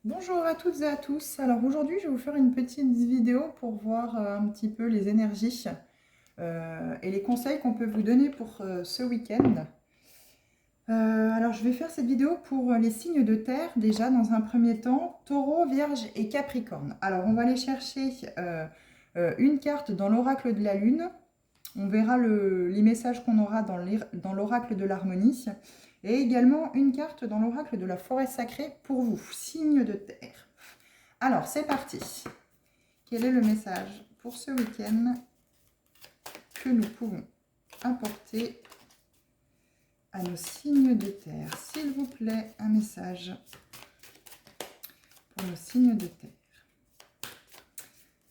Bonjour à toutes et à tous. Alors aujourd'hui, je vais vous faire une petite vidéo pour voir un petit peu les énergies et les conseils qu'on peut vous donner pour ce week-end. Alors je vais faire cette vidéo pour les signes de terre déjà dans un premier temps, Taureau, Vierge et Capricorne. Alors on va aller chercher une carte dans l'oracle de la Lune. On verra les messages qu'on aura dans l'oracle de l'harmonie. Et également une carte dans l'oracle de la forêt sacrée pour vous, signes de terre. Alors, c'est parti. Quel est le message pour ce week-end que nous pouvons apporter à nos signes de terre? S'il vous plaît, un message pour nos signes de terre.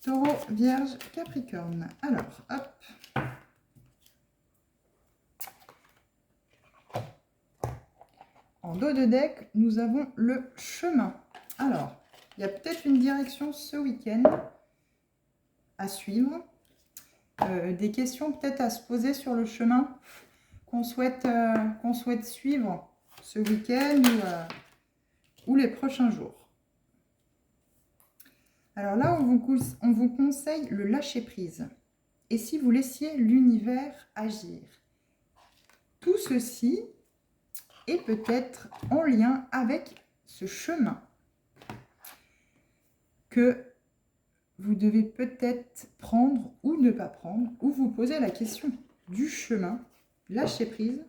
Taureau, Vierge, Capricorne. Alors, hop. En dos de deck, nous avons le chemin. Alors, il y a peut-être une direction ce week-end à suivre. Des questions peut-être à se poser sur le chemin qu'on souhaite suivre ce week-end ou les prochains jours. Alors là, on vous conseille le lâcher-prise. Et si vous laissiez l'univers agir? Tout ceci est peut-être en lien avec ce chemin que vous devez peut-être prendre ou ne pas prendre, ou vous poser la question du chemin, lâcher prise,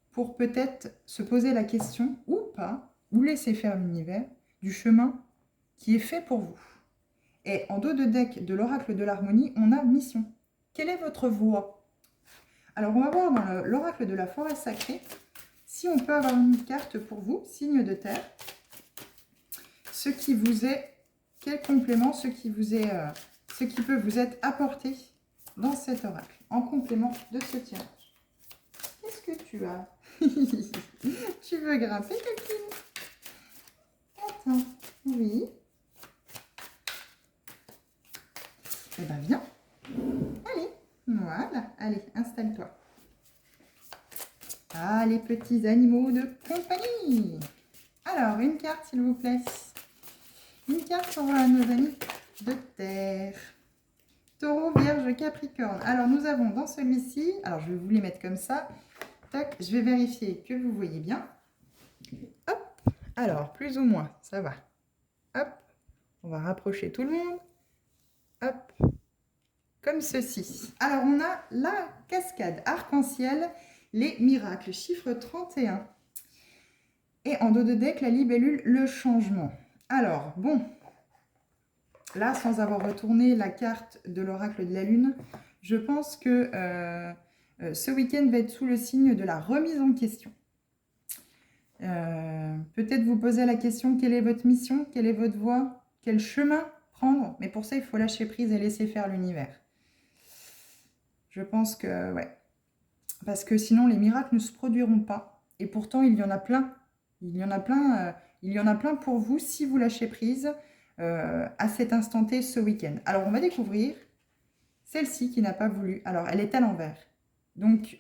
pour peut-être se poser la question, ou pas, ou laisser faire l'univers, du chemin qui est fait pour vous. Et en dos de deck de l'oracle de l'harmonie, on a mission. Quelle est votre voie? Alors on va voir dans l'oracle de la forêt sacrée, si on peut avoir une carte pour vous, signe de terre, ce qui vous est, quel complément, ce qui peut vous être apporté dans cet oracle, en complément de ce tirage. Qu'est-ce que tu as? Tu veux grimper, copine? Attends, oui. Eh bien, viens. Allez, voilà. Allez, installe-toi. Ah, les petits animaux de compagnie. Alors, une carte, s'il vous plaît. Une carte pour nos amis de terre. Taureau, Vierge, Capricorne. Alors, nous avons dans celui-ci, alors je vais vous les mettre comme ça. Tac, je vais vérifier que vous voyez bien. Hop, alors, plus ou moins, ça va. Hop, on va rapprocher tout le monde. Hop, comme ceci. Alors, on a la cascade arc-en-ciel, les miracles, chiffre 31. Et en dos de deck, la libellule, le changement. Alors, bon, là, sans avoir retourné la carte de l'oracle de la Lune, je pense que ce week-end va être sous le signe de la remise en question. Peut-être vous poser la question, quelle est votre mission? Quelle est votre voie? Quel chemin prendre? Mais pour ça, il faut lâcher prise et laisser faire l'univers. Je pense que, ouais. Parce que sinon, les miracles ne se produiront pas. Et pourtant, il y en a plein. Il y en a plein pour vous si vous lâchez prise à cet instant T ce week-end. Alors, on va découvrir celle-ci qui n'a pas voulu. Alors, elle est à l'envers. Donc,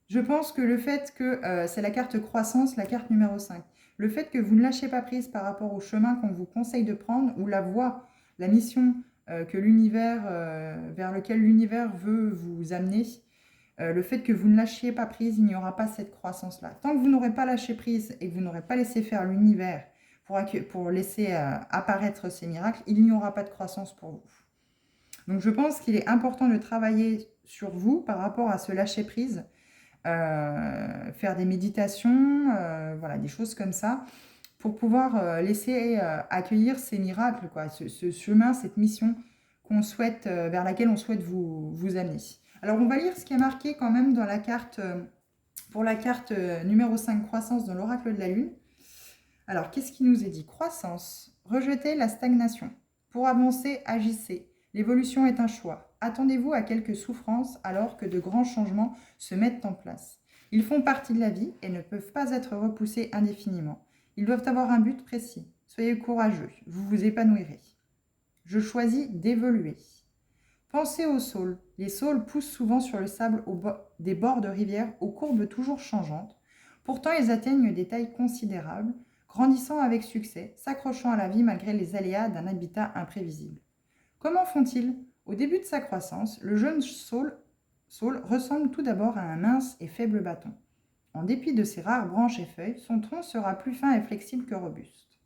je pense que le fait que c'est la carte croissance, la carte numéro 5, le fait que vous ne lâchez pas prise par rapport au chemin qu'on vous conseille de prendre ou la voie, la mission que l'univers, vers lequel l'univers veut vous amener, le fait que vous ne lâchiez pas prise, il n'y aura pas cette croissance-là. Tant que vous n'aurez pas lâché prise et que vous n'aurez pas laissé faire l'univers pour laisser apparaître ces miracles, il n'y aura pas de croissance pour vous. Donc je pense qu'il est important de travailler sur vous par rapport à ce lâcher prise, faire des méditations, voilà, des choses comme ça, pour pouvoir laisser accueillir ces miracles, quoi, ce chemin, cette mission qu'on souhaite, vers laquelle on souhaite vous amener. Alors on va lire ce qui est marqué quand même dans la carte, pour la carte numéro 5, croissance dans l'oracle de la Lune. Alors qu'est-ce qui nous est dit? Croissance, rejetez la stagnation. Pour avancer, agissez. L'évolution est un choix. Attendez-vous à quelques souffrances alors que de grands changements se mettent en place. Ils font partie de la vie et ne peuvent pas être repoussés indéfiniment. Ils doivent avoir un but précis. Soyez courageux, vous vous épanouirez. Je choisis d'évoluer. Pensez aux saules. Les saules poussent souvent sur le sable des bords de rivières aux courbes toujours changeantes. Pourtant, ils atteignent des tailles considérables. grandissant avec succès, s'accrochant à la vie malgré les aléas d'un habitat imprévisible. Comment font-ils? Au début de sa croissance, le jeune saule ressemble tout d'abord à un mince et faible bâton. En dépit de ses rares branches et feuilles, son tronc sera plus fin et flexible que robuste.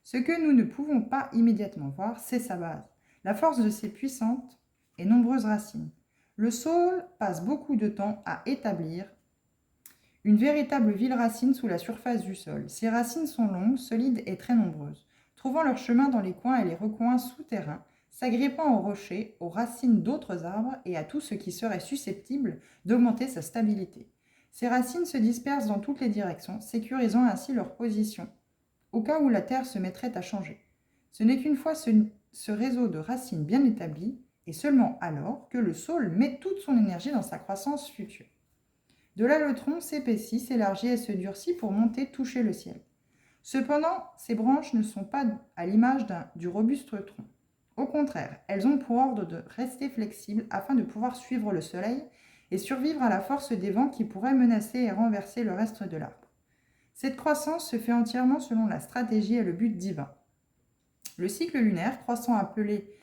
Ce que nous ne pouvons pas immédiatement voir, c'est sa base, la force de ses puissantes et nombreuses racines. Le saule passe beaucoup de temps à établir une véritable ville racine sous la surface du sol. Ses racines sont longues, solides et très nombreuses, trouvant leur chemin dans les coins et les recoins souterrains, s'agrippant aux rochers, aux racines d'autres arbres et à tout ce qui serait susceptible d'augmenter sa stabilité. Ces racines se dispersent dans toutes les directions, sécurisant ainsi leur position, au cas où la terre se mettrait à changer. Ce n'est qu'une fois ce réseau de racines bien établi, et seulement alors, que le saule met toute son énergie dans sa croissance future. De là, le tronc s'épaissit, s'élargit et se durcit pour monter toucher le ciel. Cependant, ces branches ne sont pas à l'image du robuste tronc. Au contraire, elles ont pour ordre de rester flexibles afin de pouvoir suivre le soleil et survivre à la force des vents qui pourraient menacer et renverser le reste de l'arbre. Cette croissance se fait entièrement selon la stratégie et le but divin. Le cycle lunaire, croissant appelé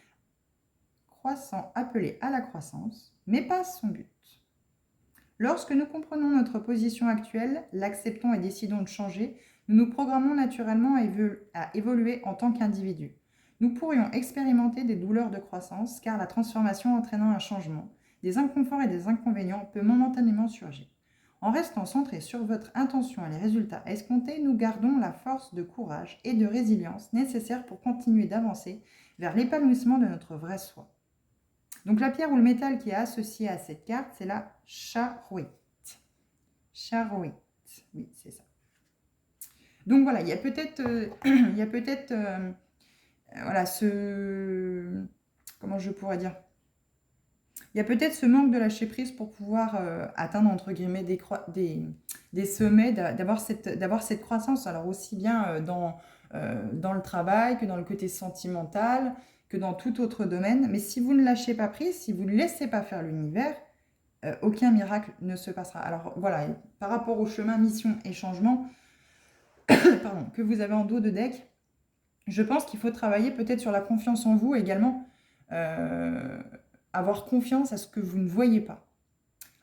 à la croissance, mais pas son but. Lorsque nous comprenons notre position actuelle, l'acceptons et décidons de changer, nous nous programmons naturellement à évoluer en tant qu'individus. Nous pourrions expérimenter des douleurs de croissance, car la transformation entraînant un changement, des inconforts et des inconvénients peut momentanément surgir. En restant centré sur votre intention et les résultats escomptés, nous gardons la force de courage et de résilience nécessaires pour continuer d'avancer vers l'épanouissement de notre vrai soi. Donc la pierre ou le métal qui est associé à cette carte, c'est la charoïte. Charoïte, oui, c'est ça. Donc voilà, il y a peut-être voilà, comment je pourrais dire, il y a peut-être ce manque de lâcher prise pour pouvoir atteindre, entre guillemets, des sommets, d'avoir cette croissance, alors aussi bien dans le travail que dans le côté sentimental, que dans tout autre domaine. Mais si vous ne lâchez pas prise, si vous ne laissez pas faire l'univers, aucun miracle ne se passera. Alors voilà, par rapport au chemin mission et changement pardon, que vous avez en dos de deck, je pense qu'il faut travailler peut-être sur la confiance en vous également, avoir confiance à ce que vous ne voyez pas.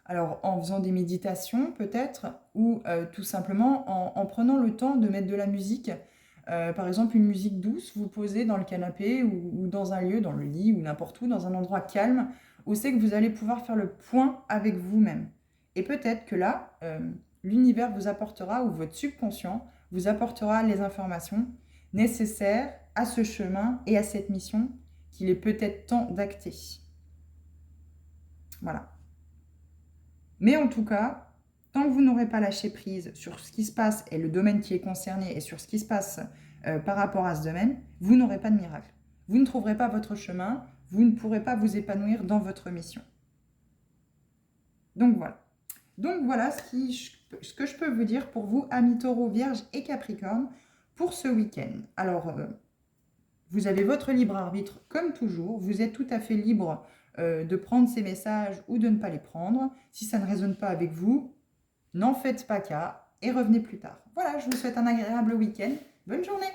Alors en faisant des méditations peut-être, ou tout simplement en prenant le temps de mettre de la musique, par exemple une musique douce, vous posez dans le canapé ou dans un lieu, dans le lit ou n'importe où, dans un endroit calme, où c'est que vous allez pouvoir faire le point avec vous-même. Et peut-être que là, l'univers vous apportera, ou votre subconscient vous apportera les informations nécessaires à ce chemin et à cette mission qu'il est peut-être temps d'acter. Voilà. Mais en tout cas, tant que vous n'aurez pas lâché prise sur ce qui se passe et le domaine qui est concerné et sur ce qui se passe par rapport à ce domaine, vous n'aurez pas de miracle. Vous ne trouverez pas votre chemin, vous ne pourrez pas vous épanouir dans votre mission. Donc voilà. Donc voilà ce que je peux vous dire pour vous, amis Taureau, Vierge et Capricorne, pour ce week-end. Alors, vous avez votre libre arbitre comme toujours. Vous êtes tout à fait libre de prendre ces messages ou de ne pas les prendre. Si ça ne résonne pas avec vous, n'en faites pas cas et revenez plus tard. Voilà, je vous souhaite un agréable week-end. Bonne journée!